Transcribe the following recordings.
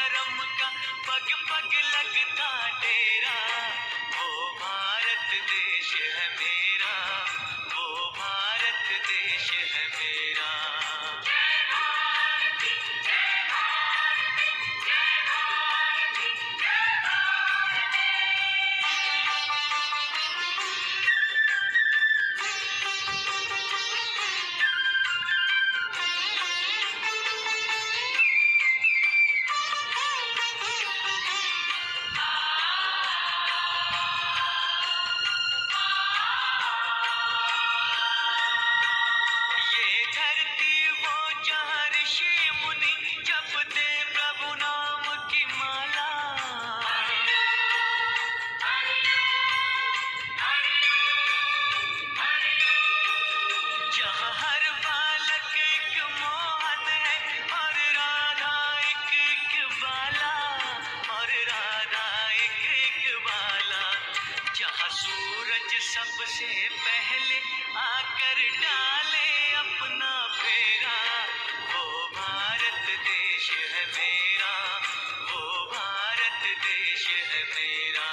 धर्म का पग पग लगता डेरा। वो भारत देश है मेरा, वो भारत देश है मेरा। ये धरती वो जहाँ ऋषि मुनि जपते प्रभु नाम की माला। जहाँ हर बालक एक मोहन है और राधा एक एक बाला, और राधा एक एक बाला। जहाँ सूरज सबसे पहले आकर डाले अपना फेरा। वो भारत देश है मेरा, वो भारत देश है मेरा।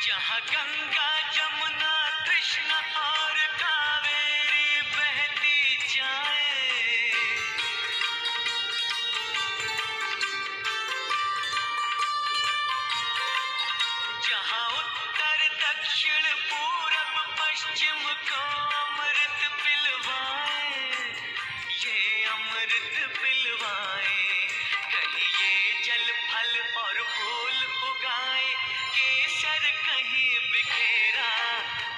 जहाँ गंगा जमुना कृष्णा और कावेरी बहती जाए। जहाँ उत्तर दक्षिण पूरब पश्चिम को अमृत पिलवाए, ये अमृत पिलवाए। कहीं ये जल फल और फूल उगाए, केसर कहीं बिखेरा।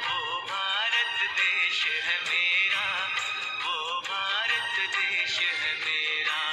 वो भारत देश है मेरा, वो भारत देश है मेरा।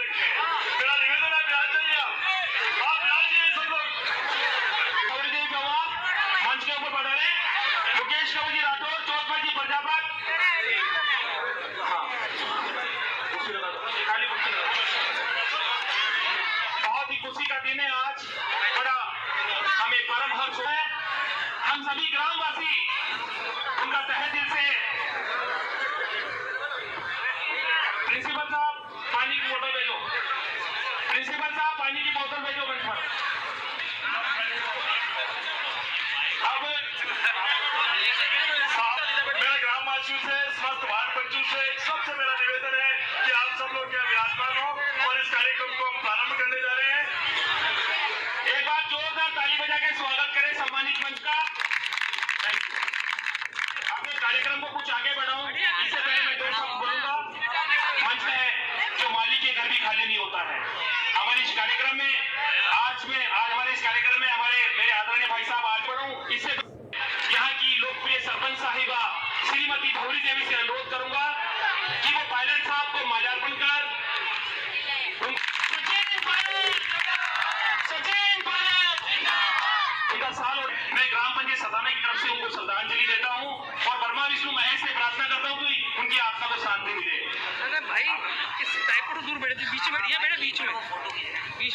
रखे। मेरा निवेदन है, ब्याज जाइए आप ब्याज जाइए सब लोग। देवी पवार मंच के ऊपर पधारे। मुकेश कवजी राठौर, चौथवा जी प्रजापत। बहुत ही खुशी का दिन है आज, बड़ा हमें परम हर्ष है। हम सभी ग्रामवासी उनका तहे दिल से। प्रिंसिपल साहब पानी की बोतल भेजो, प्रिंसिपल साहब पानी की बोतल भेजो मंच पर। अब मेरा ग्रामवासियों से, समस्त वार्ड पंचों से सबसे मेरा निवेदन है कि आप सब लोग यहाँ विराजमान हो और इस कार्यक्रम को हम प्रारंभ करने जा रहे हैं। एक बार जोरदार ताली बजा के स्वागत करें सम्मानित मंच का। अपने कार्यक्रम को कुछ आगे बढ़ाऊं इससे पहले मैं दो शब्द बोलूंगा। मंच है जो माली के घर भी खाली नहीं होता है। हमारे इस कार्यक्रम में आज हमारे इस कार्यक्रम में मेरे आदरणीय भाई साहब आज बढ़ूं इससे यहाँ की लोकप्रिय सरपंच साहिबा श्रीमती भौरी देवी से अनुरोध करूंगा कि वो पायलट साहब को माल्यार्पण कर उनका साल और मैं ग्राम पंचायत सताना की तरफ से उनको श्रद्धांजलि देता हूँ और ब्रह्मा विष्णु महेश से प्रार्थना करता हूँ कि उनकी आत्मा को शांति मिले। अरे भाई इस टाइप को दूर बैठे बीच में बैठिए, बेटा बीच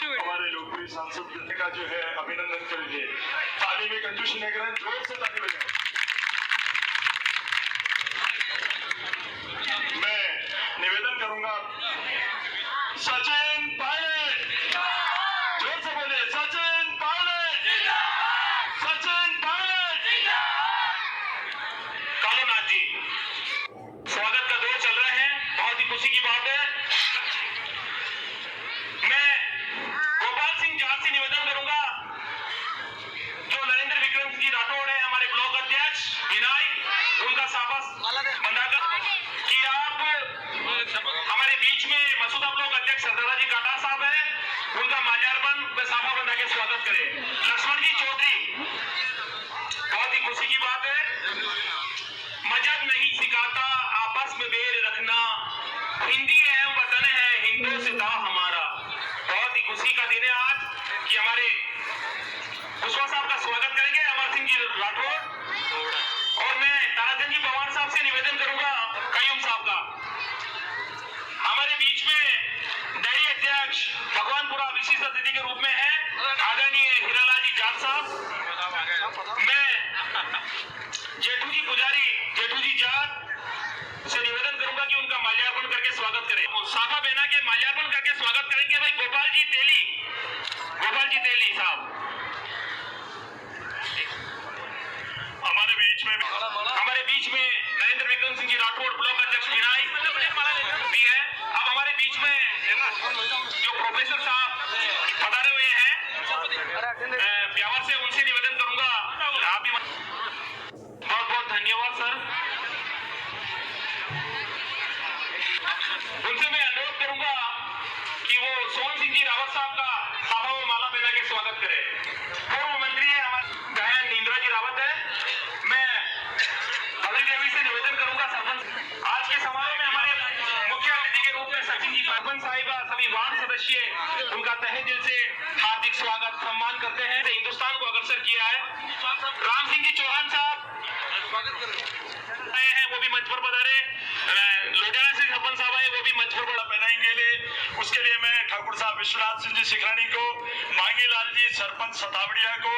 में हमारे लोकप्रिय सांसद का जो है अभिनंदन करेंगे। ताली में कंजूसी नहीं करें, जोर से ताली बजाएं। मैं निवेदन करूंगा सचिन पायलट, जोर से बोले सचिन पायलट, सचिन पायलट। कालूनाथ जी स्वागत का दौर चल रहे हैं, बहुत ही खुशी की बात है। मैं गोपाल सिंह जाट से निवेदन करूंगा जो नरेंद्र विक्रम जी राठौड़ है हमारे ब्लॉक अध्यक्ष विनायक, उनका साफा बंधाकर कि आप हमारे बीच में मसूदा ब्लॉक अध्यक्ष सरदारा जी काटा साहब है, उनका माल्यार्पण व साफा बंधा के स्वागत करें। लक्ष्मण जी चौधरी, बहुत ही खुशी की बात है। मजहब नहीं सिखाता आपस में बैर रखना, हिंदी अहम वतन है हिंदुस्तां हमारा। बहुत ही खुशी का दिन है आज कि हमारे कुशवाहा साहब का स्वागत करेंगे अमर सिंह जी राठौड़ और मैं ताराचंद जी पवार साहब से निवेदन करूंगा कयूम साहब का। हमारे बीच में डेयरी अध्यक्ष भगवानपुरा विशिष्ट अतिथि के रूप में है आदरणीय हीरालाल जी जाट साहब। मैं जेठू जी पुजारी, जेठू जी जाट से निवेदन करूंगा कि उनका माल्यार्पण करके स्वागत करें। साफा बहना के माल्यार्पण करके स्वागत करेंगे भाई गोपाल जी तेली साहब। हमारे बीच में नरेंद्र विक्रम सिंह जी राठौड़ ब्लॉक अध्यक्ष विनायक भी है। अब हमारे बीच में जो प्रोफेसर साहब पधारे हुए हैं ब्यावर से, उनसे निवेदन करूंगा आप भी। बहुत बहुत धन्यवाद सर। उनसे मैं अनुरोध करूंगा कि वो सोहन सिंह जी रावत साहब का सभा में माला पहना के स्वागत करें। पूर्व मंत्री है हमारे बहन इंदिरा जी रावत है। मैं भगल देवी से निवेदन करूंगा सरपंच। आज के समारोह में हमारे मुख्य अतिथि के रूप में सचिन जी सरपंच साहिबा, सभी वार्ड सदस्य उनका तहे दिल से हार्दिक स्वागत सम्मान करते हैं। हिंदुस्तान को अग्रसर किया है। राम सिंह जी चौहान साहब आए हैं, वो भी मंच पर पधारे। लोडियाना से सरपंच साहब आए, वो भी मंच पर बड़ा पहनाएंगे। उसके लिए मैं ठाकुर साहब विश्वनाथ सिंह जी सिखरानी को, मांगी लाल जी सरपंच सतावड़िया को,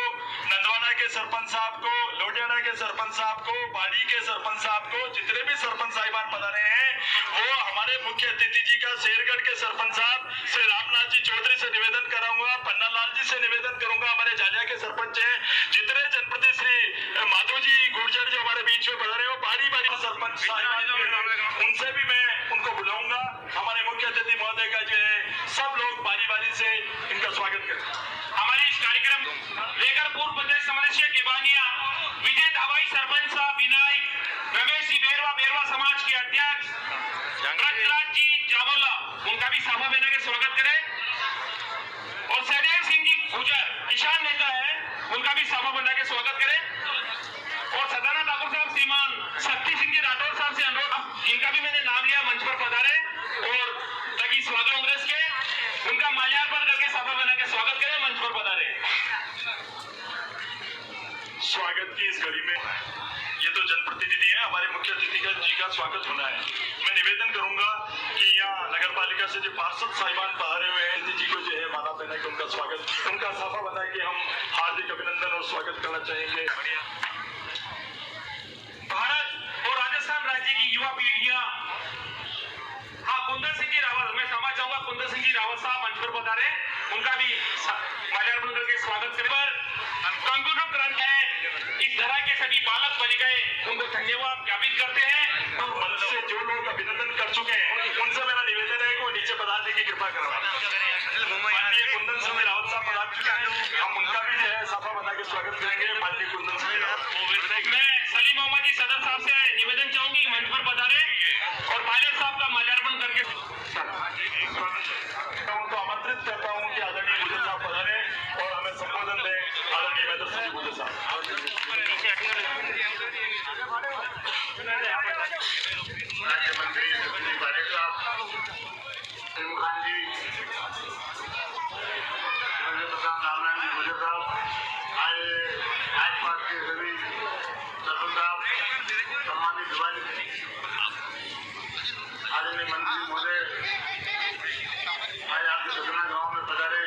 नंदवाना के सरपंच साहब को, लोडियाना के सरपंच साहब को, बाड़ी के सरपंच साहब को, जितने भी सरपंच साहिबान पधारे हैं वो हमारे मुख्य अतिथि जी का शेरगढ़ के सरपंच साहब श्री रामनाथ जी चौधरी से निवेदन कराऊंगा, पन्ना लाल जी से निवेदन करूंगा, हमारे जाजा के सरपंच हैं, जितने जनप्रति श्री माधव जी गुर्जर जो हमारे बीच में पधारे हो, बारी सरपंच साहिबान उनसे भी मैं उनको बुलाऊंगा। हमारे मुख्य अतिथि महोदय का जो है सब लोग बारी से इनका स्वागत करें। हमारे इस कार्यक्रम लेकर पूर्व पंचायत सदस्य के बानिया विजय धावाई सरपंच साहब विनायक, रमेश जी बेरवा समाज के अध्यक्ष रतराज जी जावला, उनका भी सभा बना के स्वागत करें। और सैदेव सिंह जी गुजर किसान नेता है, उनका भी सभा बना के स्वागत करें। और सदाना ठाकुर साहब श्रीमान शक्ति सिंह जी राठौर साहब से अनुरोध, जिनका भी मैंने नाम लिया मंच पर पधारे और ताकि स्वागत कांग्रेस के साफा बना के स्वागत करें, मंच पर पधारे। स्वागत की इस घड़ी में ये तो जनप्रतिनिधि है, हमारे मुख्य अतिथि जी का स्वागत होना है। मैं निवेदन करूंगा कि यहाँ नगर पालिका से जो पार्षद साहिबान पधारे हुए हैं, अतिथि जी को जो है माला पहना के उनका स्वागत, उनका साफा बना के हम हार्दिक अभिनंदन और स्वागत करना चाहेंगे। भारत और राजस्थान राज्य की युवा पीढ़ियां, हाँ, कुंदन सिंह जी रावत, मैं समझ चाहूंगा कुंदन सिंह जी रावत साहब मंच पर पधारे, उनका भी माल्यार्पण करके स्वागत करें। पर कंगूरू क्रांति है, इस तरह के सभी बालक बन गए, उनको धन्यवाद ज्ञापित करते हैं। मंच से जो लोग अभिनंदन कर चुके हैं उनसे मेरा निवेदन है कि वो नीचे पधारने की कृपा करें। माननीय कुंदन सिंह रावत साहब पधार चुके हैं, हम उनका भी जो है साफा बना के स्वागत करेंगे। माननीय कुंदन सिंह रावत, मैं सलीम मोहम्मद जी सदर साहब से निवेदन चाहूंगी मंच पर पधारे और पायलट साहब का माल्यार्पण करके उनको आमंत्रित करता हूँ कि आदरणीय गुजर साहब पधारे और हमें संबोधन दें। आदरणीय मैदर सिंह गुजर साहब, राज्य मंत्री सचिन पायलट साहब, सलीम खान जी, प्रधान रामनारायण जी गुजर साहब, आज पास के सभी सरपंच साहब, सम्मानित दिवाली, आदरणीय मंत्री महोदय, आज आपके सदना गांव में पधारे।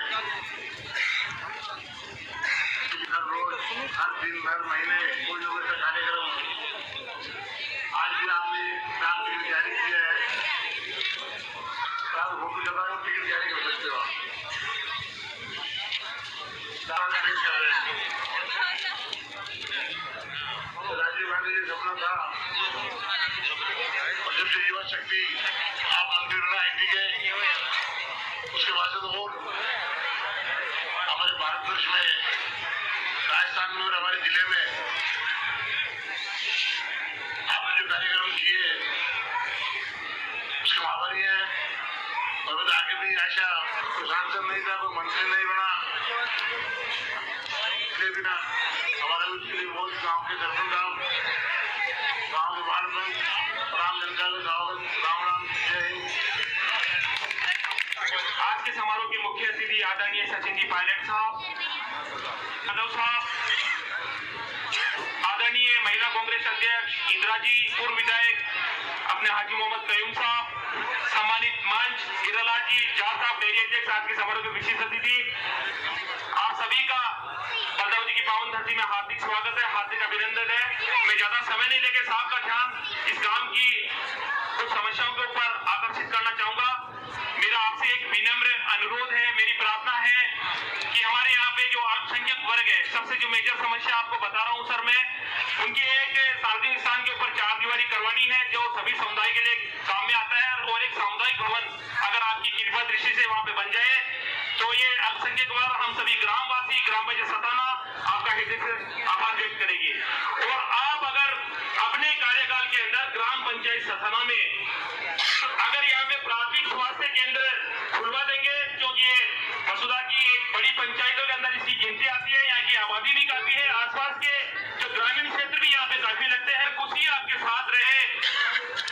हर रोज, हर दिन, हर महीने कोई ना कोई कार्यक्रम, आज भी आपने डाक टिकट जारी किया है। आप फोटो लगा रहे हो, टिकट जारी कर सकते हो। राजीव गांधी जी सपना था, और जब से युवा शक्ति आप मंत्री बना आईटी के, उसके बाद से तो और हमारे भारतवर्ष में, राजस्थान में और हमारे जिले में आपने जो कार्यक्रम किए उसके आभारी हैं। और बता आगे भी आशा कोई सांसद नहीं था, कोई मंत्री नहीं बना, इसलिए भी ना हमारे उसके लिए बहुत गाँव के सरपंच साहब, गाँव के वार्ड में राम जनता के गाँव राम राम जय हिंद। आज के समारोह के मुख्य अतिथि आदरणीय सचिन जी पायलट साहब, यादव साहब, आदरणीय महिला कांग्रेस अध्यक्ष इंदिरा जी, पूर्व विधायक अपने हाजी मोहम्मद कयूम साहब, सम्मानित मंच हीरालाल जी, जार साहब डेयरी अध्यक्ष, आज के समारोह के विशेष अतिथि, आप सभी का बलदाऊ जी की पावन धरती में हार्दिक स्वागत है, हार्दिक अभिनंदन है। मैं ज्यादा समय नहीं लेके साहब का ध्यान इस काम की कुछ समस्याओं के ऊपर आकर्षित करना चाहूंगा। मेरा आपसे एक विनम्र अनुरोध है, मेरी प्रार्थना है कि हमारे यहाँ पे जो अल्पसंख्यक वर्ग है, सबसे जो मेजर समस्या आपको बता रहा हूँ सर मैं, उनकी एक सार्वजनिक स्थान के ऊपर चार दीवारी करवानी है, जो सभी समुदाय के लिए काम में आता है। और एक सामुदायिक भवन अगर आपकी कृपा दृष्टि से वहाँ पे बन जाए तो ये अल्पसंख्यक वर्ग, हम सभी ग्रामवासी, ग्राम पंचायत सताना आपका हृदय से आभार व्यक्त करेंगे। और आप अगर अपने कार्यकाल के अंदर ग्राम पंचायत सताना में अगर यहाँ पे प्राथमिक स्वास्थ्य केंद्र खुलवा देंगे, क्योंकि ये मसूदा की एक बड़ी पंचायतों के अंदर इसकी गिनती आती है, यहाँ की आबादी भी काफी है, आसपास के जो ग्रामीण क्षेत्र भी यहाँ पे काफी लगते हैं। खुशी आपके साथ रहे,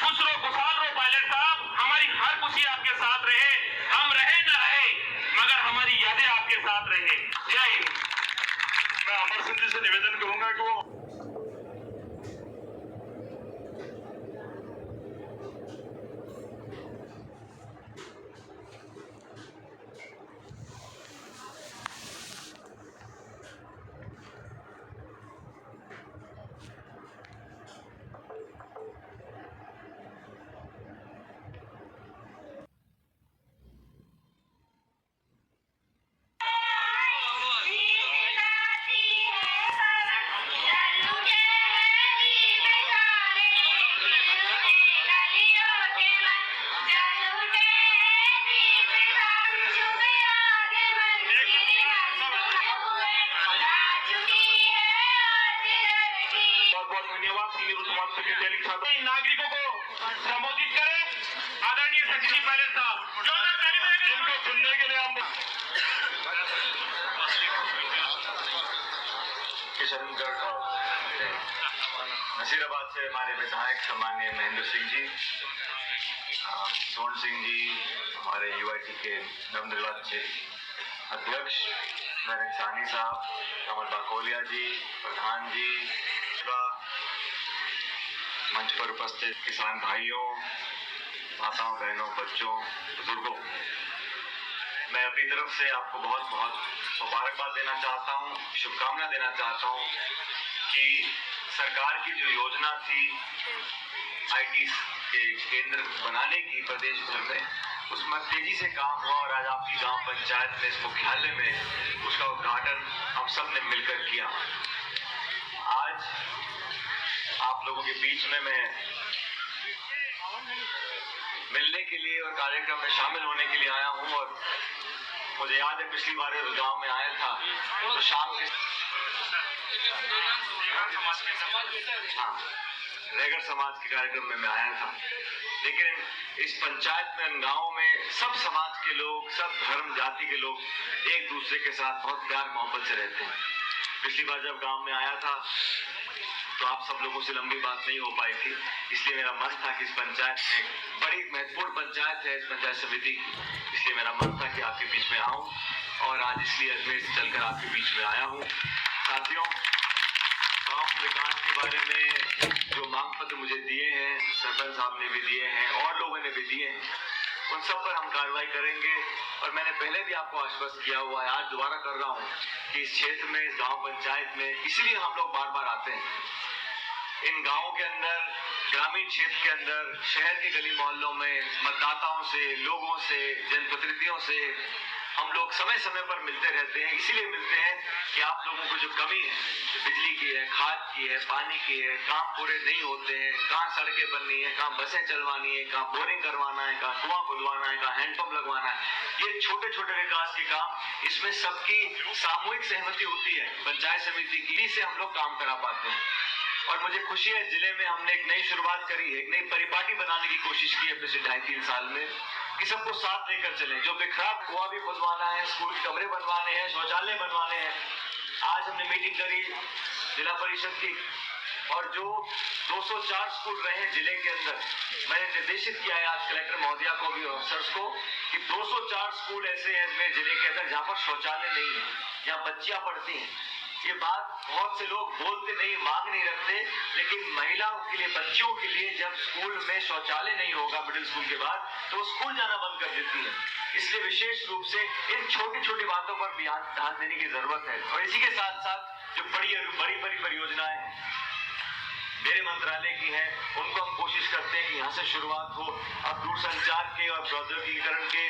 खुश रहो, खुशहाल रहो पायलट साहब, हमारी हर खुशी आपके साथ रहे, हम रहे न रहे मगर हमारी यादें आपके साथ रहे। जय हिंद। मैं अमर सिंह जी से निवेदन करूंगा कि वो नागरिकों को संबोधित करें। आदरणीय सचिन जी पायलट साहब, जिनको सुनने के लिए हम किशनगढ़ और नसीराबाद से हमारे विधायक सम्माननीय महेंद्र सिंह जी, स्वर्ण सिंह जी, हमारे यूआईटी के नवनिर्वाचित अध्यक्ष नरेंद्र सानी साहब, कमल बाकोलिया जी, प्रधान जी, मंच पर उपस्थित किसान भाइयों, माताओं, बहनों, बच्चों, बुजुर्गों, मैं अपनी तरफ से आपको बहुत बहुत मुबारकबाद देना चाहता हूँ, शुभकामना देना चाहता हूँ कि सरकार की जो योजना थी आईटी के केंद्र बनाने की प्रदेश भर में, उसमें तेजी से काम हुआ और आज आपकी गांव पंचायत में इस मुख्यालय में उसका उद्घाटन हम सब ने मिलकर किया। आज आप लोगों के बीच में मैं मिलने के लिए और कार्यक्रम में शामिल होने के लिए आया हूं और मुझे याद है पिछली बार इस गांव में आया था तो शाम के रैगर समाज के कार्यक्रम में मैं आया था, लेकिन इस पंचायत में गांव में सब समाज के लोग, सब धर्म जाति के लोग एक दूसरे के साथ बहुत प्यार मोहब्बत से रहते हैं। पिछली बार जब गांव में आया था तो आप सब लोगों से लंबी बात नहीं हो पाई थी, इसलिए मेरा मन था कि इस पंचायत में बड़ी महत्वपूर्ण पंचायत है, इस पंचायत समिति की, इसलिए मेरा मन था कि आपके बीच में आऊं और आज इसलिए अजमेर से चलकर आपके बीच में आया हूं। साथियों, गांव के विकास के बारे में जो मांग पत्र मुझे दिए हैं, सरपंच साहब ने भी दिए हैं और लोगों ने भी दिए हैं, उन सब पर हम कार्रवाई करेंगे और मैंने पहले भी आपको आश्वस्त किया हुआ है, आज दोबारा कर रहा हूं कि इस क्षेत्र में, इस गांव पंचायत में, इसलिए हम लोग बार बार आते हैं। इन गांवों के अंदर, ग्रामीण क्षेत्र के अंदर, शहर के गली मोहल्लों में मतदाताओं से, लोगों से, जनप्रतिनिधियों से हम लोग समय समय पर मिलते रहते हैं। इसीलिए मिलते हैं कि आप लोगों को जो कमी है, बिजली की है, खाद की है, पानी की है, काम पूरे नहीं होते हैं, कहाँ सड़कें बननी है, कहाँ बसें चलवानी है, कहाँ बोरिंग करवाना है, कहाँ कुआं खुदवाना है, कहाँ हैंडपंप लगवाना है, ये छोटे छोटे विकास के काम, इसमें सबकी सामूहिक सहमति होती है पंचायत समिति की, से हम लोग काम करा पाते हैं। और मुझे खुशी है, जिले में हमने एक नई शुरुआत करी है, एक नई परिपाटी बनाने की कोशिश की है पिछले 2.5-3 साल में, कि सबको साथ लेकर चलें। जो बिखरा कुआं भी खुदवाना है, स्कूल के कमरे बनवाने हैं, शौचालय बनवाने हैं। आज हमने मीटिंग करी जिला परिषद की और जो 204 स्कूल रहे हैं जिले के अंदर, मैंने निर्देशित किया है आज कलेक्टर महोदया को भी, ऑफिसर्स को, कि 204 स्कूल ऐसे हैं इसमें जिले के अंदर जहाँ पर शौचालय नहीं है, जहाँ बच्चियां पढ़ती हैं। ये बात बहुत से लोग बोलते नहीं, मांग नहीं रखते, लेकिन महिलाओं के लिए, बच्चियों के लिए जब स्कूल में शौचालय नहीं होगा मिडिल स्कूल के बाद, तो स्कूल जाना बंद कर देती है। इसलिए विशेष रूप से इन छोटी छोटी बातों पर भी ध्यान देने की जरूरत है। और इसी के साथ साथ जो बड़ी परियोजनाएं मेरे मंत्रालय की है, उनको हम कोशिश करते हैं कि यहाँ से शुरुआत हो। अब दूरसंचार के और प्रौद्योगिकीकरण के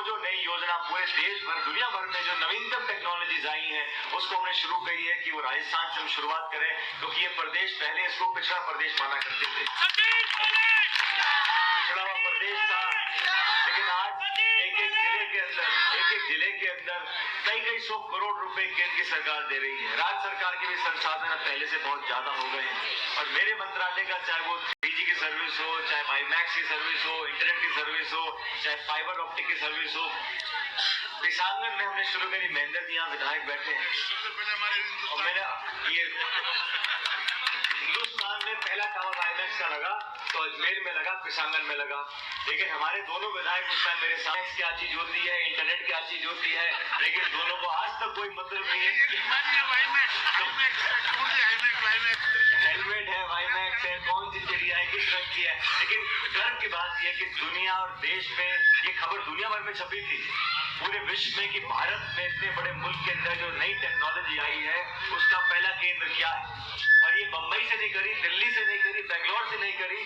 जो नई योजना पूरे देश भर, दुनिया भर में जो नवीनतम टेक्नोलॉजीज आई हैं, उसको हमने शुरू करी है कि वो राजस्थान से हम शुरुआत करें, क्योंकि ये प्रदेश पहले इसको पिछड़ा प्रदेश माना करते थे, पिछड़ा हुआ प्रदेश था। लेकिन आज एक एक जिले के अंदर कई सौ करोड़ रुपए केंद्र की सरकार दे रही है। राज्य सरकार के भी संसाधन पहले से बहुत ज्यादा हो गए हैं और मेरे मंत्रालय का, चाहे वो 3G की सर्विस हो, चाहे वाईमैक्स की सर्विस हो, इंटरनेट की सर्विस हो, चाहे फाइबर ऑप्टिक की सर्विस हो, किसानगंज में हमने शुरू करी। महेंद्र जी यहाँ विधायक बैठे हैं और मेरा ये हिंदुस्तान में पहला टावर वाईमैक्स का लगा तो अजमेर में लगा, किसानगंज में लगा। लेकिन हमारे दोनों विधायक उस टाइम मेरे साथ, क्या चीज होती है, इंटरनेट क्या चीज होती है, लेकिन दोनों को आज तक कोई मतलब नहीं है। हेलमेट है, वाईमैक्स है, कौन सी चिड़िया है, किस रंग की है। लेकिन गर्व की बात यह है कि दुनिया और देश में ये खबर दुनिया भर में छपी थी, पूरे विश्व में, कि भारत में इतने बड़े मुल्क के अंदर जो नई टेक्नोलॉजी आई है उसका पहला केंद्र क्या है। और ये बंबई से नहीं करी, दिल्ली से नहीं करी, बेंगलोर से नहीं करी,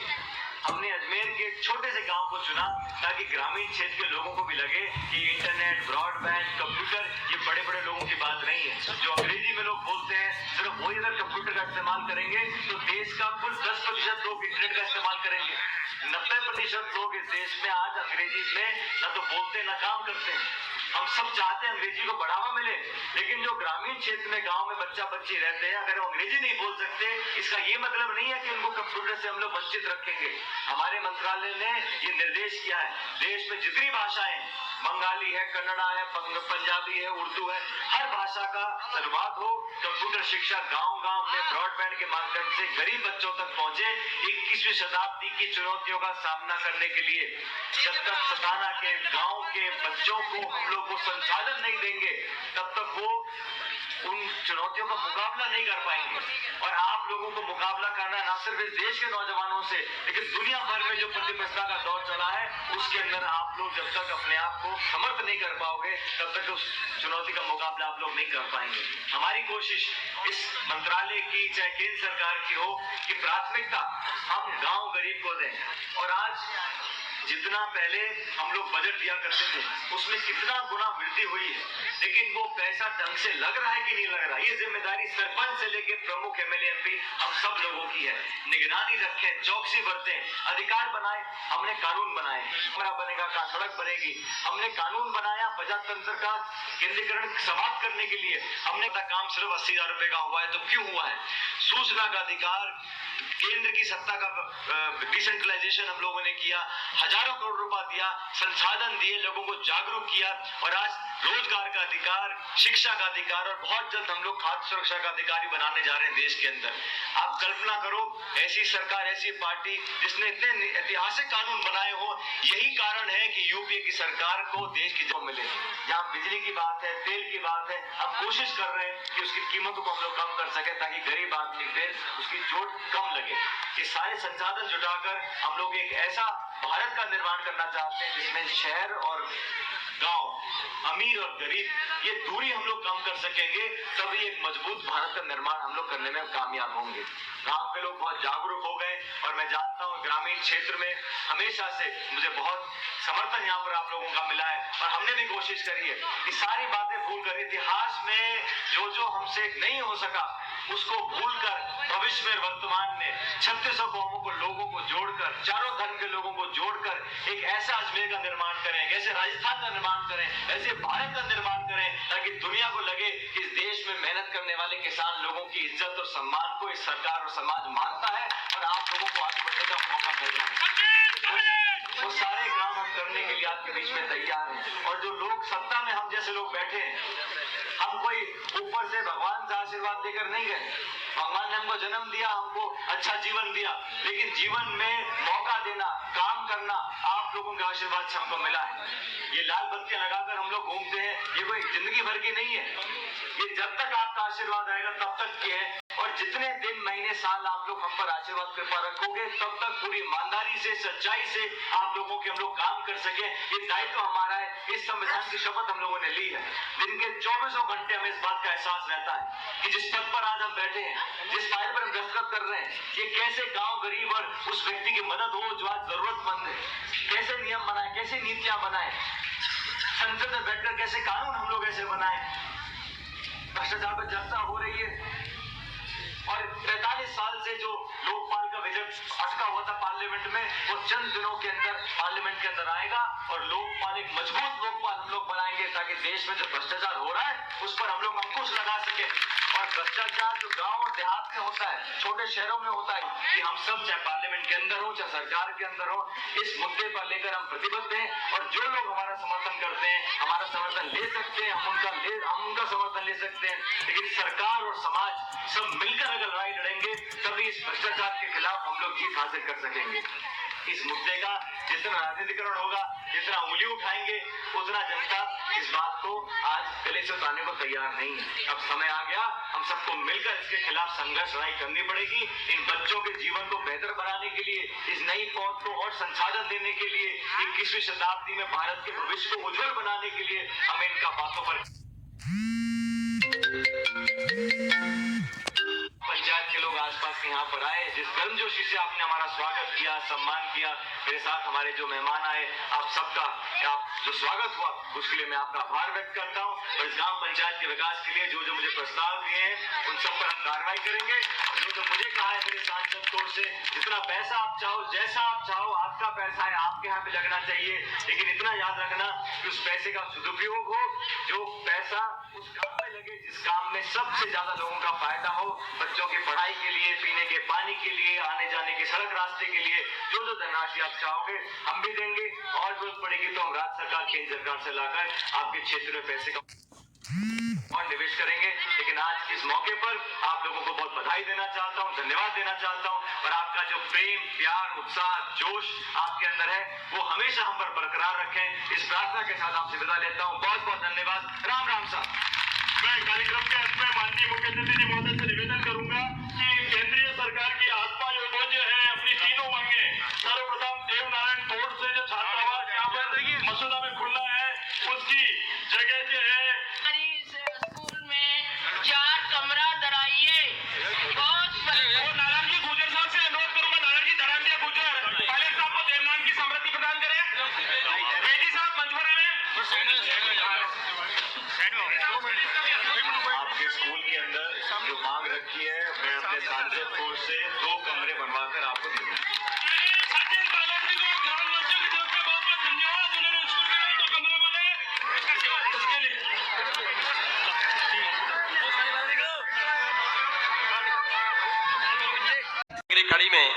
हमने अजमेर के छोटे से गांव को चुना ताकि ग्रामीण क्षेत्र के लोगों को भी लगे कि इंटरनेट, ब्रॉडबैंड, कंप्यूटर ये बड़े बड़े लोगों की बात नहीं है। जो अंग्रेजी में लोग बोलते हैं, सिर्फ वही अगर कंप्यूटर का इस्तेमाल करेंगे तो देश का कुल 10% लोग इंटरनेट का इस्तेमाल करेंगे। 90% लोग इस देश में आज अंग्रेजी में न तो बोलते न काम करते हैं। हम सब चाहते हैं अंग्रेजी को बढ़ावा मिले, लेकिन जो ग्रामीण क्षेत्र में, गांव में बच्चा बच्ची रहते हैं, अगर वो अंग्रेजी नहीं बोल सकते, इसका ये मतलब नहीं है कि उनको कंप्यूटर से हम लोग वंचित रखेंगे। हमारे मंत्रालय ने ये निर्देश किया है, देश में जितनी भाषाएं, बंगाली है, कन्नड़ा है, पंजाबी है, उर्दू है, हर भाषा का अनुवाद हो, कंप्यूटर शिक्षा गांव-गांव में ब्रॉडबैंड के माध्यम से गरीब बच्चों तक पहुंचे। 21वीं शताब्दी की चुनौतियों का सामना करने के लिए जब तक सताना के गांव के बच्चों को हम लोग को संसाधन नहीं देंगे, तब तक वो उन चुनौतियों का मुकाबला नहीं कर पाएंगे। और आप लोगों को मुकाबला करना ना सिर्फ इस देश के नौजवानों से, लेकिन दुनिया भर में जो प्रतिस्पर्धा का दौर चला है, उसके अंदर आप लोग जब तक अपने आप को समर्थ नहीं कर पाओगे, तब तक उस चुनौती का मुकाबला आप लोग नहीं कर पाएंगे। हमारी कोशिश इस मंत्रालय की, चाहे केंद्र सरकार की हो, कि प्राथमिकता हम गांव गरीब को दें। और आज जितना पहले हम लोग बजट दिया करते थे, उसमें कितना गुना वृद्धि हुई है, लेकिन वो पैसा ढंग से लग रहा है कि नहीं लग रहा, ये जिम्मेदारी सरपंच से लेकर प्रमुख एमएलए एमपी हम सब लोगों की है। निगरानी रखें, चौकसी बरतें, अधिकार बनाए, हमने कानून बनाए, हमारा बनेगा का सड़क बनेगी, हमने कानून बनाया प्रजातंत्र का केंद्रीकरण समाप्त करने के लिए। हमने का काम सिर्फ 80,000 रुपए का हुआ है, तो क्यों हुआ है? सूचना का अधिकार, केंद्र की सत्ता का डिसेंट्रलाइजेशन हम लोगों ने किया, हजारों करोड़ रुपया दिया, संसाधन दिए, लोगों को जागरूक किया, और आज रोजगार का अधिकार, शिक्षा का अधिकार, और बहुत जल्द हम लोग खाद्य सुरक्षा का अधिकारी बनाने जा रहे हैं देश के अंदर। आप कल्पना करो, ऐसी सरकार, ऐसी पार्टी जिसने इतने ऐतिहासिक कानून बनाए हो। यही कारण है कि यूपीए की सरकार को देश की जो मिले। जहाँ बिजली की बात है, तेल की बात है, हम कोशिश कर रहे हैं कि उसकी कीमतों को हम लोग कम कर सके, ताकि गरीब आदमी पे उसकी चोट कम लगे। ये सारे संसाधन जुटाकर हम लोग एक ऐसा भारत का निर्माण करना चाहते हैं जिसमें शहर और गांव, अमीर और गरीब, ये दूरी हम लोग कम कर सकेंगे, तभी एक मजबूत भारत का निर्माण हम लोग करने में कामयाब होंगे। गांव के लोग बहुत जागरूक हो गए, और मैं जानता हूँ ग्रामीण क्षेत्र में हमेशा से मुझे बहुत समर्थन यहाँ पर आप लोगों का मिला है, और हमने भी कोशिश करी है कि सारी बातें भूलकर, इतिहास में जो हमसे नहीं हो सका उसको भूलकर, भविष्य में वर्तमान में 3600 कौमों को, लोगों को जोड़कर, चारों धर्म के लोगों को जोड़कर एक ऐसा अजमेर का निर्माण करें, ऐसे राजस्थान का निर्माण करें, ऐसे भारत का निर्माण करें, ताकि दुनिया को लगे कि इस देश में मेहनत करने वाले किसान लोगों की इज्जत और सम्मान को इस सरकार और समाज मानता है, और आप लोगों को आगे बढ़ने का मौका मिल रहा है। वो सारे काम हम करने के लिए आपके बीच में तैयार हैं। और जो लोग सत्ता में हम जैसे लोग बैठे हैं, हम कोई ऊपर से भगवान से आशीर्वाद देकर नहीं गए। भगवान ने हमको जन्म दिया, हमको अच्छा जीवन दिया, लेकिन जीवन में मौका देना, काम करना आप लोगों के आशीर्वाद से हमको मिला है। ये लाल बत्तियां लगाकर हम लोग घूमते हैं, ये कोई जिंदगी भर की नहीं है, ये जब तक आपका आशीर्वाद आएगा तब तक की है। और जितने दिन, महीने, साल आप लोग हम पर आशीर्वाद कृपा रखोगे, तब तक पूरी ईमानदारी से, सच्चाई से आप लोगों के हम लोग काम कर सके। ये दायित्व हमारा है। इस संविधान की शपथ हम लोगों ने ली है। दिन के 24 घंटे हमें इस बात का एहसास रहता है कि जिस पद पर आज हम बैठे हैं, जिस फाइल पर हम दस्तखत कर रहे हैं, ये कैसे गांव गरीब और उस व्यक्ति की मदद हो जो आज जरूरतमंद है, कैसे नियम बनाए, कैसे नीतियां बनाए, संसद में बैठकर कैसे कानून हम लोग ऐसे बनाए। भ्रष्टाचार पर चर्चा हो रही है, और 45 साल से जो लोकपाल का बजट अटका हुआ था पार्लियामेंट में, वो चंद दिनों के अंदर पार्लियामेंट के अंदर आएगा, और लोकपाल, एक मजबूत लोकपाल हम लोग बनाएंगे, ताकि देश में जो भ्रष्टाचार हो रहा है उस पर हम लोग अंकुश लगा सके। और भ्रष्टाचार जो गांव और देहात में होता है, छोटे शहरों में होता है, कि हम सब, चाहे पार्लियामेंट के अंदर हो, चाहे सरकार के अंदर हो, इस मुद्दे पर लेकर हम प्रतिबद्ध हैं। और जो लोग हमारा समर्थन करते हैं, हमारा समर्थन ले सकते हैं, हम उनका समर्थन ले सकते हैं, लेकिन सरकार और समाज सब मिलकर अगर लड़ाई लड़ेंगे, तभी इस भ्रष्टाचार के खिलाफ हम लोग जीत हासिल कर सकेंगे। इस मुद्दे का जितना राजनीतिकरण होगा, जितना उंगली उठाएंगे, उतना जनता इस बात को आज गले से उतारने को तैयार नहीं है। अब समय आ गया, हम सबको मिलकर इसके खिलाफ संघर्ष लड़ाई करनी पड़ेगी। इन बच्चों के जीवन को बेहतर बनाने के लिए, इस नई पौध को और संसाधन देने के लिए, 21वीं शताब्दी में भारत के भविष्य को उज्जवल बनाने के लिए हमें इनका बातों पर पंचायत के लोग आसपास के यहाँ पर आए, जिस गर्मजोशी से आपने हमारा स्वागत किया, सम्मान किया, मेरे साथ हमारे जो मेहमान आए, आप सबका आप जो स्वागत हुआ, उसके लिए मैं आपका आभार व्यक्त करता हूँ। और इस ग्राम पंचायत के विकास के लिए जो मुझे प्रस्ताव दिए हैं, उन सब पर हम कार्रवाई करेंगे। जो मुझे कहा है मेरे सांसद तौर से, जितना पैसा आप चाहो, जैसा आप चाहो, आपका पैसा है, आपके यहाँ पे लगना चाहिए, लेकिन इतना याद रखना कि उस पैसे का सदुपयोग हो, जो पैसा उस काम में लगे जिस काम में सबसे ज्यादा लोगों का फायदा हो। बच्चों की पढ़ाई के लिए, पीने के पानी के लिए, आने जाने के सड़क रास्ते के लिए जो धनराशि आप चाहोगे हम भी देंगे, और जरूरत पड़ेगी तो हम राज्य सरकार, केंद्र सरकार से लाकर आपके क्षेत्र में पैसे का और निवेश करेंगे। लेकिन आज इस मौके पर आप लोगों को बहुत बधाई देना चाहता हूं, धन्यवाद देना चाहता हूं, और आपका जो प्रेम, प्यार, उत्साह, जोश आपके अंदर है वो हमेशा हम पर बरकरार रखें। इस प्रार्थना के साथ आपसे विदा लेता हूं। बहुत बहुत धन्यवाद। राम राम साहब। मैं कार्यक्रम के अंत में माननीय मुख्य अतिथि जी महोदय से निवेदन करूंगा कि केंद्रीय सरकार की आत्मा योजना जो है अपनी तीनों मांगे सर्वप्रथम देवनारायण बोर्ड से जो छात्रावास यहाँ पर मसूदा में खुलना है उसकी जगह जो है स्कूल में 4 कमरा दराइए। और नारायण जी गुजर साहब से अनुरोध करूंगा, नारायण जी धरांदिया गुजर पायलट साहब को देवनारायण की समृद्धि प्रदान करें। बेटी साहब मंच पर आए। आपके स्कूल के अंदर जो मांग रखी है मैं अपने सांसद कोष से 2 कमरे बनवाकर आपको दे दूंगा। सचिन पायलट जी को ग्रामवासियों की तरफ से बहुत बहुत धन्यवाद। उन्होंने स्कूल में 2 कमरे वाले उसके लिए कड़ी में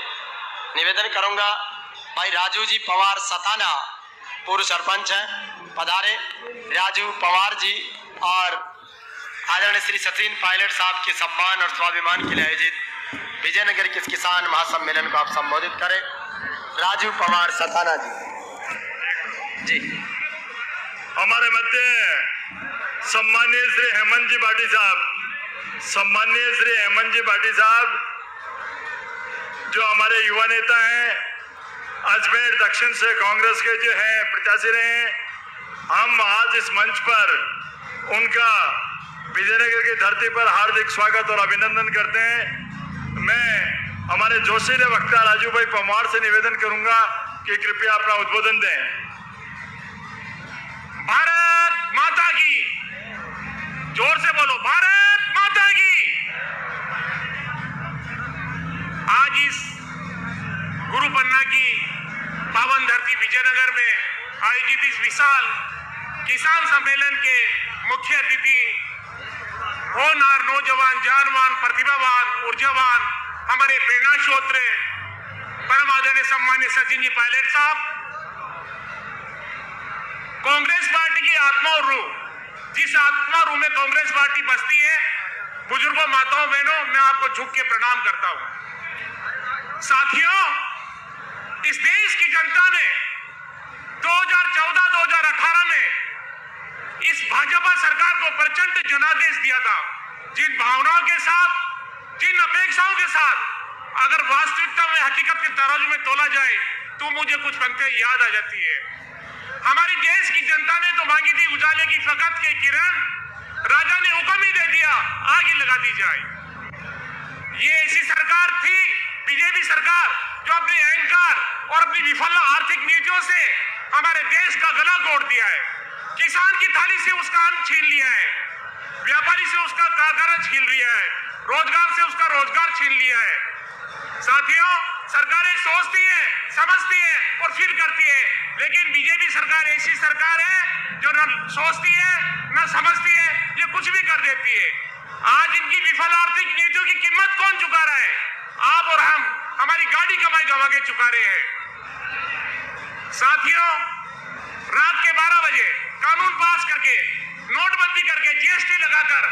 निवेदन करूंगा। भाई राजू जी पवार सताना पूर्व सरपंच हैं, पधारे। राजू पवार जी और आदरणीय श्री सचिन पायलट साहब के सम्मान और स्वाभिमान के लिए आयोजित विजयनगर के किसान महासम्मेलन को आप संबोधित करें। राजू पवार सताना जी। हमारे मध्य सम्मानीय श्री हेमंत जी भाटी साहब, सम्मानीय श्री हेमंत जी भाटी साहब जो हमारे युवा नेता हैं, अजमेर दक्षिण से कांग्रेस के जो है प्रत्याशी रहे। हम आज इस मंच पर उनका विजयनगर की धरती पर हार्दिक स्वागत और अभिनंदन करते हैं। मैं हमारे जोशीले वक्ता राजू भाई पवार से निवेदन करूंगा कि कृपया अपना उद्बोधन दें। भारत माता की, जोर से बोलो, भारत माता की। आज इस गुरु पन्ना की पावन धरती विजयनगर में आयोजित इस विशाल किसान सम्मेलन के मुख्य अतिथि होनहार नौजवान, जानवान, प्रतिभावान, ऊर्जावान हमारे प्रेरणा स्रोत परम आदरणीय सम्मान्य सचिन जी पायलट साहब, कांग्रेस पार्टी की आत्मा और रूह, जिस आत्मा रूह में कांग्रेस पार्टी बसती है, बुजुर्गों, माताओं, बहनों, मैं आपको झुक के प्रणाम करता हूं। साथियों, इस देश की जनता ने 2014-2018 में इस भाजपा सरकार को प्रचंड जनादेश दिया था। जिन भावनाओं के साथ, जिन अपेक्षाओं के साथ अगर वास्तविकता में, हकीकत के तराजू में तोला जाए तो मुझे कुछ पंक्तियां याद आ जाती है। हमारी देश की जनता ने तो मांगी थी उजाले की फकत के किरण, राजा ने हुक्म ही दे दिया आग ही लगा दी जाए। ये ऐसी सरकार थी, बीजेपी सरकार, जो अपने अहंकार और अपनी विफल आर्थिक नीतियों से हमारे देश का गला घोट दिया है। किसान की थाली से उसका अन्न छीन लिया है, व्यापारी से उसका कारखाना छीन लिया है, रोजगार से उसका रोजगार छीन लिया है। साथियों, सरकारें सोचती है, समझती है और फिर करती है, लेकिन बीजेपी सरकार ऐसी सरकार है जो न सोचती है न समझती है, ये कुछ भी कर देती है। आज इनकी विफल आर्थिक नीतियों की कीमत कौन चुका रहा है? आप और हम, हमारी गाड़ी कमाई गवा के चुका रहे हैं। साथियों, रात के 12 बजे कानून पास करके, नोटबंदी करके, जीएसटी लगाकर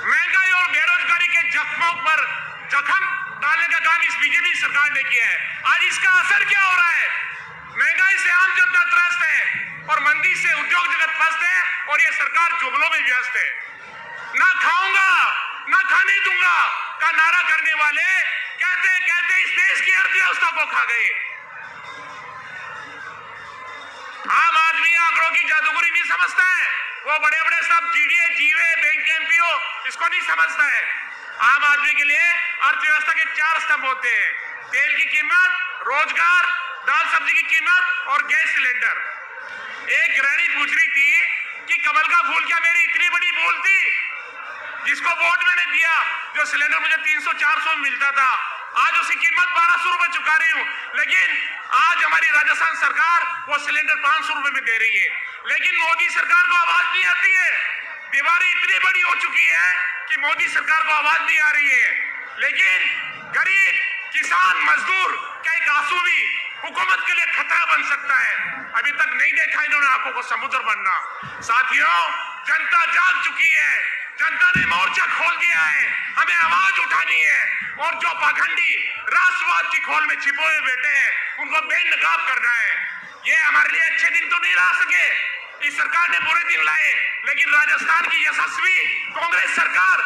महंगाई और बेरोजगारी के जख्मों पर जख्म डालने का काम इस बीजेपी सरकार ने किया है। आज इसका असर क्या हो रहा है? महंगाई से आम जनता त्रस्त है और मंदी से उद्योग जगत फंसत है और ये सरकार जुगलों में व्यस्त है। ना खाऊंगा ना खाने दूंगा का नारा करने वाले कहते कहते इस देश की अर्थव्यवस्था को खा गए। आम आदमी आंकड़ों की जादूगरी नहीं समझता है, वो बड़े बड़े सब जीडीए, जीवे, बैंक के एमपीओ इसको नहीं समझता है। आम आदमी के लिए अर्थव्यवस्था के 4 स्तंभ होते हैं: तेल की कीमत, रोजगार, दाल सब्जी की कीमत और गैस सिलेंडर। एक गृहिणी पूछ रही थी कि कमल का फूल क्या मेरी इतनी बड़ी भूल थी? जिसको वोट मैंने दिया, जो सिलेंडर मुझे 300-400 में मिलता था, आज उसकी कीमत 1200 रुपए चुका रही हूं। लेकिन आज हमारी राजस्थान सरकार वो सिलेंडर 500 रुपए में दे रही है। लेकिन मोदी सरकार को आवाज नहीं आती है। दीवारें इतनी बड़ी हो चुकी है कि मोदी सरकार को आवाज नहीं आ रही है। लेकिन गरीब, किसान, मजदूर का एक आंसू भी हुकूमत के लिए खतरा बन सकता है। अभी तक नहीं देखा इन्होंने आंखों को समुद्र बनना। साथियों, जनता जाग चुकी है, जनता ने मोर्चा खोल दिया है, हमें आवाज उठानी है और जो पाखंडी राष्ट्रवाद की खोल में छिपे हुए बैठे हैं उनको बेनकाब करना है। ये हमारे लिए अच्छे दिन तो नहीं ला सके, इस सरकार ने बुरे दिन लाए, लेकिन राजस्थान की यशस्वी कांग्रेस सरकार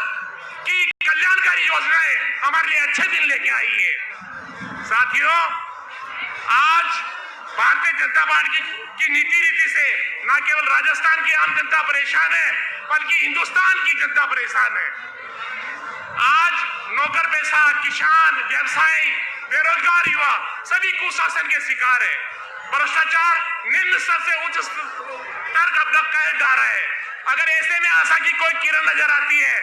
की कल्याणकारी योजनाएं हमारे लिए अच्छे दिन लेके आई है। साथियों, आज भारतीय जनता पार्टी की नीति से न केवल राजस्थान की आम जनता परेशान है, बल्कि हिंदुस्तान की जनता परेशान है। आज नौकर पेशा, किसान, व्यवसायी, बेरोजगार युवा सभी कुशासन के शिकार है। भ्रष्टाचार निम्न स्तर से उच्च स्तर का कह जा रहा है। अगर ऐसे में आशा की कोई किरण नजर आती है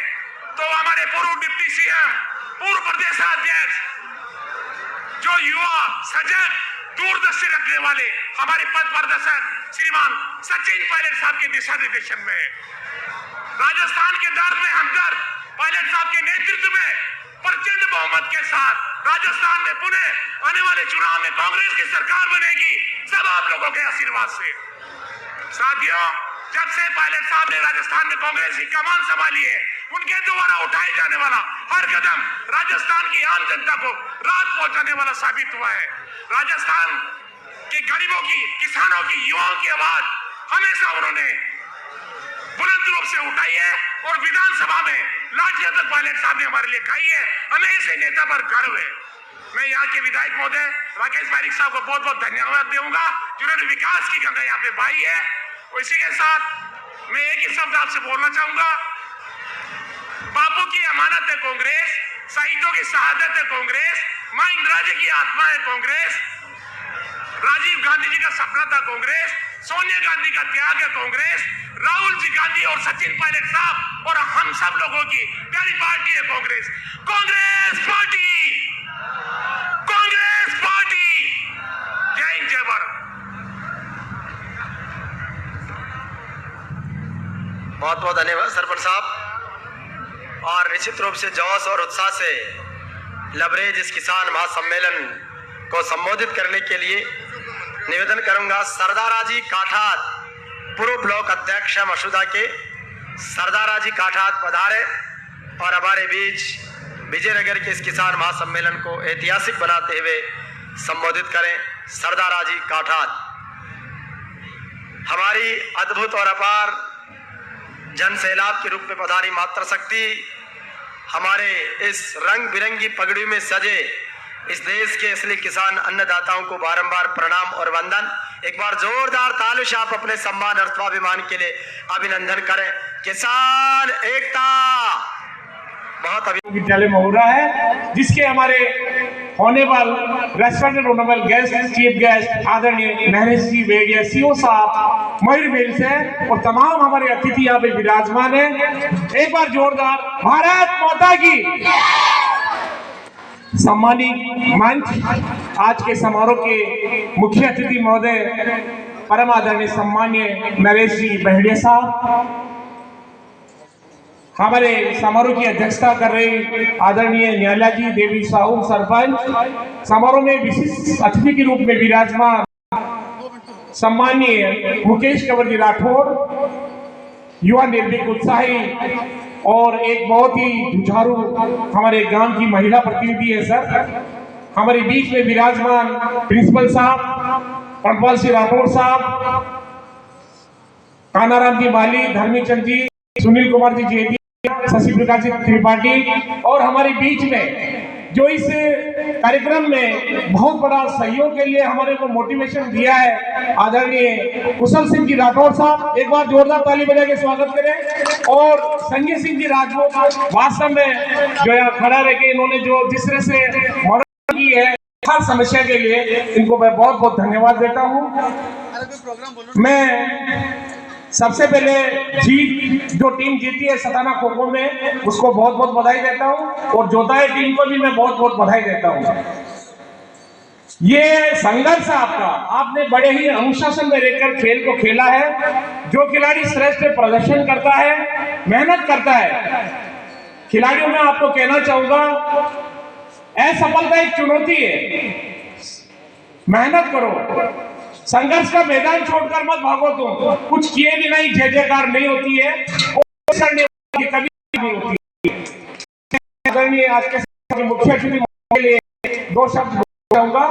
तो हमारे पूर्व डिप्टी सीएम, पूर्व प्रदेश अध्यक्ष, जो युवा सजग दूरदर्शी रखने वाले हमारे पद प्रदर्शक श्रीमान सचिन पायलट साहब के दिशा निर्देशन में, राजस्थान के दर्द में हमदर्द पायलट साहब के नेतृत्व में प्रचंड बहुमत के साथ राजस्थान में पुनः आने वाले चुनाव में कांग्रेस की सरकार बनेगी, सब आप लोगों के आशीर्वाद से। साथियों, जब से पायलट साहब ने राजस्थान में कांग्रेस की कमान संभाली है, उनके द्वारा उठाए जाने वाला हर कदम राजस्थान की आम जनता को राहत पहुंचाने वाला साबित हुआ है। राजस्थान के गरीबों की, किसानों की, युवाओं की आवाज हमेशा उन्होंने बुलंद रूप से उठाई है और विधानसभा में लाठियां तक पायलट साहब ने हमारे लिए खाई है। हमें ऐसे नेता पर गर्व है। मैं यहाँ के विधायक महोदय राकेश पारिक साहब को बहुत बहुत धन्यवाद दूंगा, जिन्होंने विकास की गंगा यहाँ पे बहाई है। और इसी के साथ मैं एक ही शब्द आपसे बोलना चाहूंगा, बापू की अमानत है कांग्रेस, शहीदों की शहादत है कांग्रेस, मां इंदिरा जी की आत्मा है कांग्रेस, राजीव गांधी जी का सपना था कांग्रेस, सोनिया गांधी का त्याग है कांग्रेस, राहुल जी गांधी और सचिन पायलट साहब और हम सब लोगों की प्यारी पार्टी है कांग्रेस। Congress party, Congress party. जय हिंद, जय भारत। बहुत बहुत धन्यवाद सरपंच साहब। और निश्चित रूप से जोश और उत्साह से लबरेज इस किसान महासम्मेलन को संबोधित करने के लिए निवेदन करूंगा सरदाराजी काठात, पूर्व ब्लॉक अध्यक्ष मसूदा के सरदाराजी काठात पधारे और हमारे बीच विजयनगर के इस किसान महासम्मेलन को ऐतिहासिक बनाते हुए संबोधित करें। सरदाराजी काठात हमारी अद्भुत और अपार जन सैलाब के रूप में पधारी मातृशक्ति, हमारे इस रंग बिरंगी पगड़ी में सजे इस देश के असली किसान अन्नदाताओं को बारंबार प्रणाम और वंदन। एक बार जोरदार ताली से आप अपने सम्मान और स्वाभिमान के लिए अभिनंदन करें। किसान एकता बहुत विद्यालय में हो रहा है, जिसके हमारे honourable respected honourable guest, chief guest आदरणीय नरेश जी बेड़िया सीओ साहब मयूरभंज से और तमाम हमारे अतिथि यहाँ पे विराजमान है। एक बार जोरदार भारत माता की। सम्मानित मंच, आज के समारोह के मुख्य अतिथि महोदय परम आदरणीय सम्मान्य नरेश जी बेड़िया साहब, हमारे समारोह की अध्यक्षता कर रहे आदरणीय न्याला जी देवी साहू सरपंच, समारोह में विशिष्ट अतिथि के रूप में विराजमान सम्मानीय मुकेश कंवर जी राठौर, युवा निर्भीक उत्साही और एक बहुत ही जुझारू हमारे गांव की महिला प्रतिनिधि है सर, हमारे बीच में विराजमान प्रिंसिपल साहब पटवाल सिंह राठौर साहब, कानाराम जी माली, धर्मीचंद जी, सुनील कुमार जी जेदी, शशि प्रकाश जी त्रिपाठी और हमारे बीच में जो इस कार्यक्रम में बहुत बड़ा सहयोग के लिए हमारे को मोटिवेशन दिया है आदरणीय कुशल सिंह जी राठौर साहब, एक बार जोरदार ताली बजा के स्वागत करें। और संजय सिंह जी राजपूत, वास्तव में जो यहाँ खड़ा रह के इन्होंने जो जिस तरह से मदद की है हर समस्या के लिए, इनको मैं बहुत बहुत धन्यवाद देता हूँ। मैं सबसे पहले जो टीम जीती है सताना खो खो में, उसको बहुत बहुत बधाई देता हूं और जोताई टीम को भी मैं बहुत बहुत बधाई देता हूं। ये संघर्ष आपका, आपने बड़े ही अनुशासन में रहकर खेल को खेला है। जो खिलाड़ी श्रेष्ठ प्रदर्शन करता है, मेहनत करता है, खिलाड़ियों में आपको कहना चाहूंगा असफलता एक चुनौती है, मेहनत करो, संघर्ष का मैदान छोड़कर मत भागो तुम, कुछ किए भी नहीं जय जयकार नहीं होती है, करने की कभी नहीं होती है। आज के मुख्य अतिथि के लिए 2 शब्द बोलूंगा।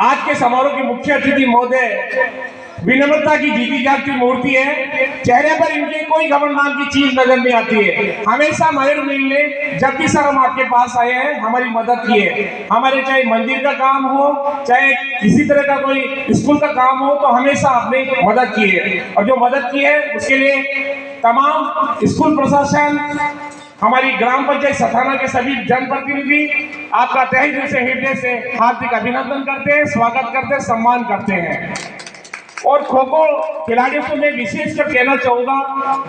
आज के समारोह के मुख्य अतिथि महोदय विनम्रता की जीती जाती मूर्ति है, चेहरे पर इनके कोई घमंड नाम की चीज नजर नहीं आती है। हमेशा माहिर मिलने जब भी सर हम आपके पास आए हैं हमारी मदद की है, हमारे चाहे मंदिर का काम हो चाहे किसी तरह का कोई स्कूल का काम हो तो हमेशा आपने मदद की है, और जो मदद की है उसके लिए तमाम स्कूल प्रशासन, हमारी ग्राम पंचायत सथाना के सभी जनप्रतिनिधि आपका तहे दिल से हृदय से हार्दिक अभिनंदन करते हैं, स्वागत करते हैं, सम्मान करते हैं। और खो खो खिलाड़ियों को मैं विशेष कर कहना चाहूंगा,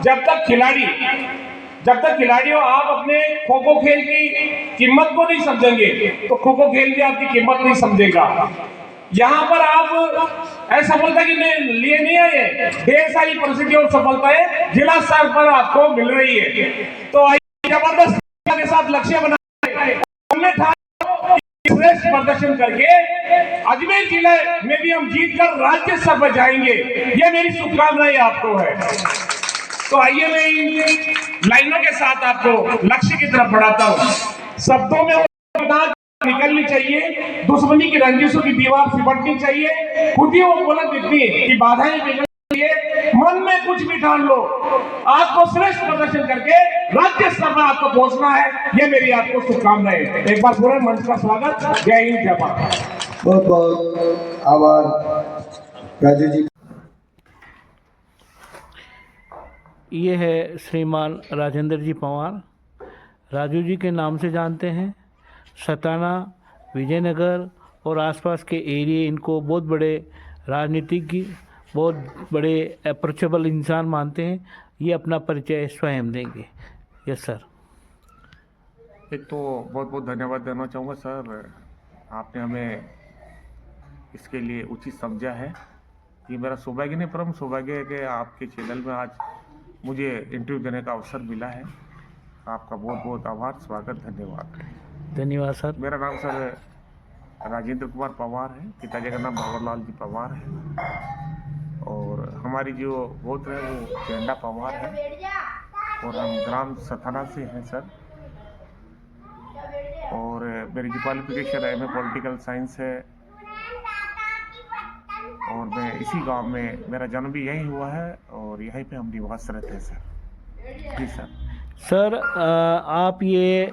जब तक खिलाड़ियों आप अपने खो खो खेल की कीमत को नहीं समझेंगे तो खो खो खेल भी आपकी कीमत नहीं समझेगा। यहाँ पर आप असफलता के लिए नहीं आए, ढेर सारी परिस्थिति और सफलताएं जिला स्तर पर आपको मिल रही है, तो जबरदस्त के साथ लक्ष्य बनाए श्रेष्ठ प्रदर्शन करके अजमेर जिले में भी हम जीतकर राज्य स्तर पर जाएंगे, ये मेरी शुभकामनाएं आपको है। तो आइए मैं इन लाइनों के साथ आपको लक्ष्य की तरफ बढ़ाता हूँ। शब्दों में निकलनी चाहिए, दुश्मनी की रंजिशों की दीवार सिमटनी चाहिए, खुद ही वो बुलंद इतनी कि बाधाएं निकलनी चाहिए, मन में कुछ भी ठान लो, आपको श्रेष्ठ प्रदर्शन करके राज्य स्तर पर आपको पहुंचना है, ये मेरी आपको शुभकामनाएं। एक बार पूरे मंच का स्वागत, जय हिंद जय भारत। बहुत बहुत आभार राजू जी। ये है श्रीमान राजेंद्र जी पंवार, राजू जी के नाम से जानते हैं। सताना, विजयनगर और आसपास के एरिए इनको बहुत बड़े राजनीतिज्ञ, बहुत बड़े अप्रोचेबल इंसान मानते हैं। ये अपना परिचय स्वयं देंगे। Yes sir. एक तो बहुत बहुत धन्यवाद देना चाहूँगा सर, आपने हमें इसके लिए उचित समझा है। ये मेरा सौभाग्य नहीं परम सौभाग्य है कि आपके चैनल में आज मुझे इंटरव्यू देने का अवसर मिला है। आपका बहुत बहुत आभार, स्वागत, धन्यवाद। धन्यवाद सर। मेरा नाम सर राजेंद्र कुमार पवार है, पिताजी का नाम भंवरलाल जी पवार है, और हमारी जो गोत्र है वो चेंडा पवार है, और हम ग्राम सथाना से हैं सर। और मेरी जो क्वालिफिकेशन है, मैं पॉलिटिकल साइंस है, और मैं इसी गांव में, मेरा जन्म भी यहीं हुआ है और यहीं पे हम निवास रहते हैं सर। जी सर। सर आप ये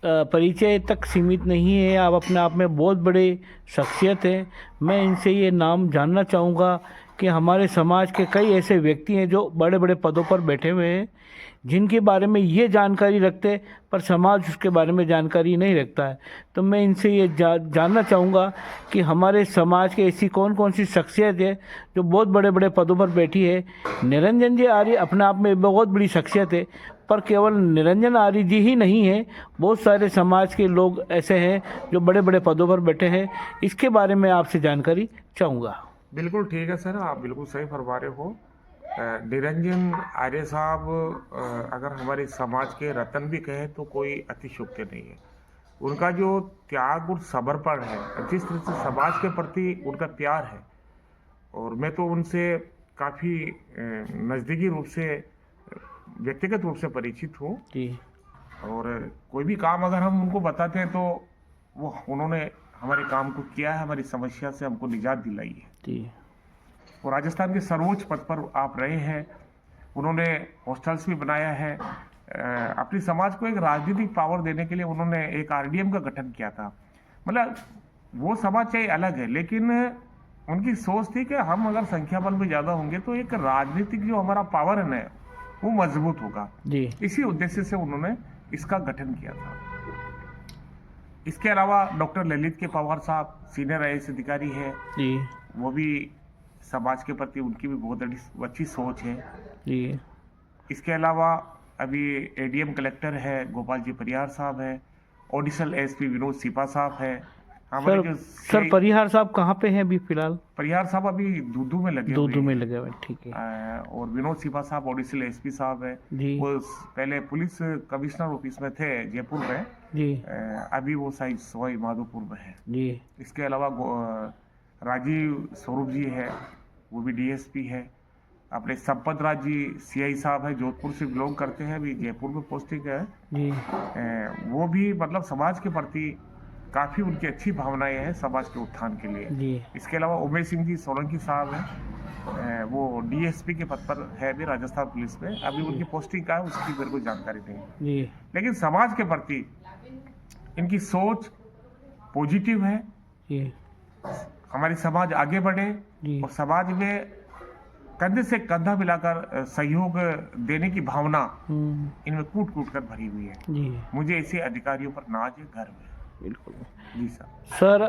परिचय तक सीमित नहीं है, आप अपने आप में बहुत बड़े शख्सियत हैं। मैं इनसे ये नाम जानना चाहूँगा कि हमारे समाज के कई ऐसे व्यक्ति हैं जो बड़े बड़े पदों पर बैठे हुए हैं, जिनके बारे में ये जानकारी रखते पर समाज उसके बारे में जानकारी नहीं रखता है। तो मैं इनसे ये जानना चाहूँगा कि हमारे समाज के ऐसी कौन कौन सी शख्सियत है जो बहुत बड़े बड़े पदों पर बैठी है। निरंजन जी आर्य अपने आप में बहुत बड़ी शख्सियत है, पर केवल निरंजन आर्य जी ही नहीं है, बहुत सारे समाज के लोग ऐसे हैं जो बड़े बड़े पदों पर बैठे हैं। इसके बारे में आपसे जानकारी चाहूँगा। बिल्कुल ठीक है सर, आप बिल्कुल सही फरमा रहे हो। निरंजन आर्य साहब अगर हमारे समाज के रतन भी कहे तो कोई अतिशयोक्ति नहीं है। उनका जो त्याग और समर्पण है, जिस तरह से समाज के प्रति उनका प्यार है, और मैं तो उनसे काफ़ी नज़दीकी रूप से, व्यक्तिगत रूप से परिचित हूँ। और कोई भी काम अगर हम उनको बताते हैं तो वो उन्होंने हमारे काम को किया है, हमारी समस्या से हमको निजात दिलाई है। और राजस्थान के सर्वोच्च पद पर आप रहे हैं, उन्होंने हॉस्टल्स भी बनाया है। अपनी समाज को एक राजनीतिक पावर देने के लिए उन्होंने एक आरडीएम का गठन किया था। मतलब वो समाज चाहे अलग है, लेकिन उनकी सोच थी कि हम अगर संख्या बल में ज़्यादा होंगे तो एक राजनीतिक जो हमारा पावर है ना वो मजबूत होगा जी। इसी उद्देश्य से उन्होंने इसका गठन किया था। इसके अलावा डॉक्टर ललित के पवार साहब सीनियर आईएएस अधिकारी है जी, वो भी समाज के प्रति उनकी भी बहुत अच्छी सोच है जी। इसके अलावा अभी एडीएम कलेक्टर है गोपाल जी परिहार साहब है, ऑडिशनल एसपी विनोद सिपा साहब है। सर परिहार साहब कहाँ पे हैं अभी फिलहाल? परिहार साहब अभी दूदू में लगे हुए, ठीक है। और विनोद सिपा साहब ऑडिशनल एसपी साहब है जी। वो पहले पुलिस कमिश्नर ऑफिस में थे जयपुर में जी, अभी वो सवाई माधोपुर में है जी। इसके अलावा राजीव स्वरूप जी है, वो भी डीएसपी है। अपने संपत राज जी सीआई साहब है, जोधपुर से बिलोंग करते हैं, अभी जयपुर में पोस्टिंग है जी। वो भी मतलब समाज के प्रति काफ़ी उनकी अच्छी भावनाएं हैं समाज के उत्थान के लिए जी। इसके अलावा उमेश सिंह जी सोलंकी साहब हैं, वो डीएसपी के पद पर है भी राजस्थान पुलिस में, अभी उनकी पोस्टिंग का है उसकी मेरे को जानकारी नहीं है जी। लेकिन समाज के प्रति इनकी सोच पॉजिटिव है। जी। हमारी समाज आगे बढ़े जी। और समाज में कंधे से कंधा मिलाकर सहयोग देने की भावना इनमें कूट कूट कर भरी हुई है जी। मुझे ऐसे अधिकारियों पर नाज है, गर्व है। बिल्कुल जी सर,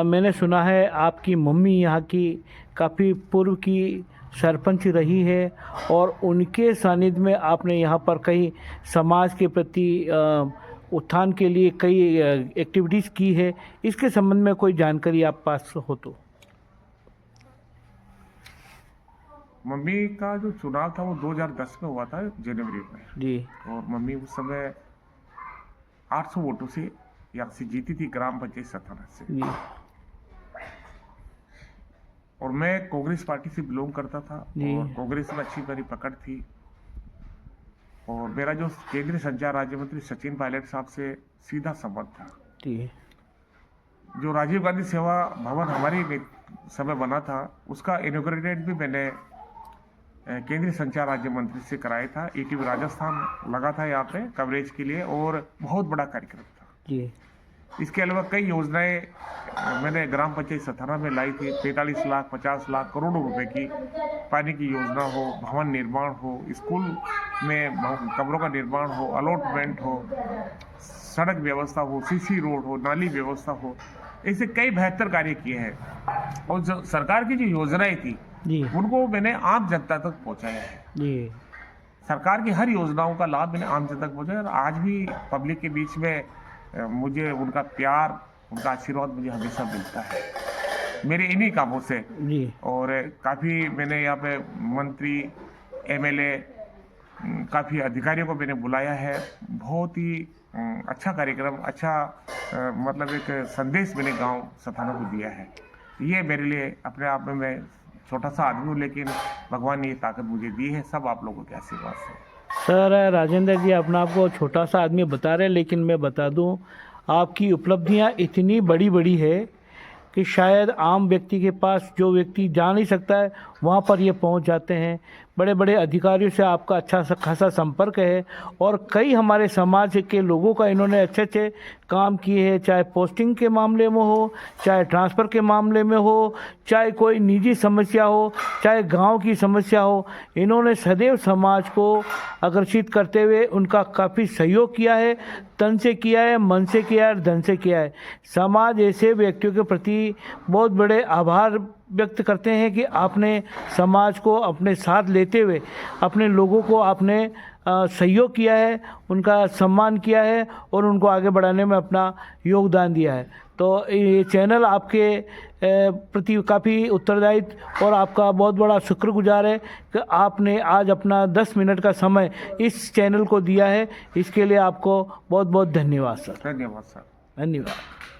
मैंने सुना है आपकी मम्मी यहाँ की काफ़ी पूर्व की सरपंच रही है और उनके सानिध्य में आपने यहाँ पर कई समाज के प्रति उत्थान के लिए कई एक्टिविटीज़ की है। इसके संबंध में कोई जानकारी आप पास हो तो? मम्मी का जो चुनाव था वो 2010 में हुआ था जनवरी में जी। और मम्मी उस समय 800 वोटों से यहाँ से जीती थी ग्राम पंचायत सताना से जी। और मैं कांग्रेस पार्टी से बिलोंग करता था जी। और कांग्रेस में अच्छी मेरी पकड़ थी और मेरा जो केंद्रीय संचार राज्य मंत्री सचिन पायलट साहब से सीधा संबंध था जी। जो राजीव गांधी सेवा भवन हमारी समय बना था उसका इनॉग्रेटेड भी मैंने केंद्रीय संचार राज्य मंत्री से कराया था। ईटीवी राजस्थान लगा था यहाँ पे कवरेज के लिए और बहुत बड़ा कार्यक्रम था जी। इसके अलावा कई योजनाएं मैंने ग्राम पंचायत सथाना में लाई थी। 45 लाख 50 लाख करोड़ों रुपए की पानी की योजना हो, भवन निर्माण हो, स्कूल में कमरों का निर्माण हो, अलॉटमेंट हो, सड़क व्यवस्था हो, सीसी रोड हो, नाली व्यवस्था हो, ऐसे कई बेहतर कार्य किए हैं और जो सरकार की जो योजनाएं थी जी। उनको मैंने आम जनता तक पहुंचाया है जी। सरकार की हर योजनाओं का लाभ मैंने आम जनता तक पहुंचाया और आज भी पब्लिक के बीच में मुझे उनका प्यार, उनका आशीर्वाद मुझे हमेशा मिलता है मेरे इन्हीं कामों से जी। और काफ़ी मैंने यहाँ पे मंत्री एमएलए काफ़ी अधिकारियों को मैंने बुलाया है। बहुत ही अच्छा कार्यक्रम, अच्छा मतलब एक संदेश मैंने गांव सथाना को दिया है। ये मेरे लिए अपने आप में मैं छोटा सा आदमी हूँ लेकिन भगवान ने ये ताकत मुझे दी है, सब आप लोगों के आशीर्वाद से। सर, राजेंद्र जी अपने आप को छोटा सा आदमी बता रहे हैं लेकिन मैं बता दूं आपकी उपलब्धियां इतनी बड़ी बड़ी है कि शायद आम व्यक्ति के पास जो व्यक्ति जा नहीं सकता है वहाँ पर ये पहुँच जाते हैं। बड़े बड़े अधिकारियों से आपका अच्छा खासा संपर्क है और कई हमारे समाज के लोगों का इन्होंने अच्छे अच्छे काम किए हैं, चाहे पोस्टिंग के मामले में हो, चाहे ट्रांसफ़र के मामले में हो, चाहे कोई निजी समस्या हो, चाहे गांव की समस्या हो। इन्होंने सदैव समाज को आकर्षित करते हुए उनका काफ़ी सहयोग किया है, तन से किया है, मन से किया है और धन से किया है। समाज ऐसे व्यक्तियों के प्रति बहुत बड़े आभार व्यक्त करते हैं कि आपने समाज को अपने साथ लेते हुए अपने लोगों को आपने सहयोग किया है, उनका सम्मान किया है और उनको आगे बढ़ाने में अपना योगदान दिया है। तो ये चैनल आपके प्रति काफ़ी उत्तरदायित्व और आपका बहुत बड़ा शुक्रगुजार है कि आपने आज अपना 10 मिनट का समय इस चैनल को दिया है। इसके लिए आपको बहुत बहुत धन्यवाद सर। धन्यवाद सर। धन्यवाद।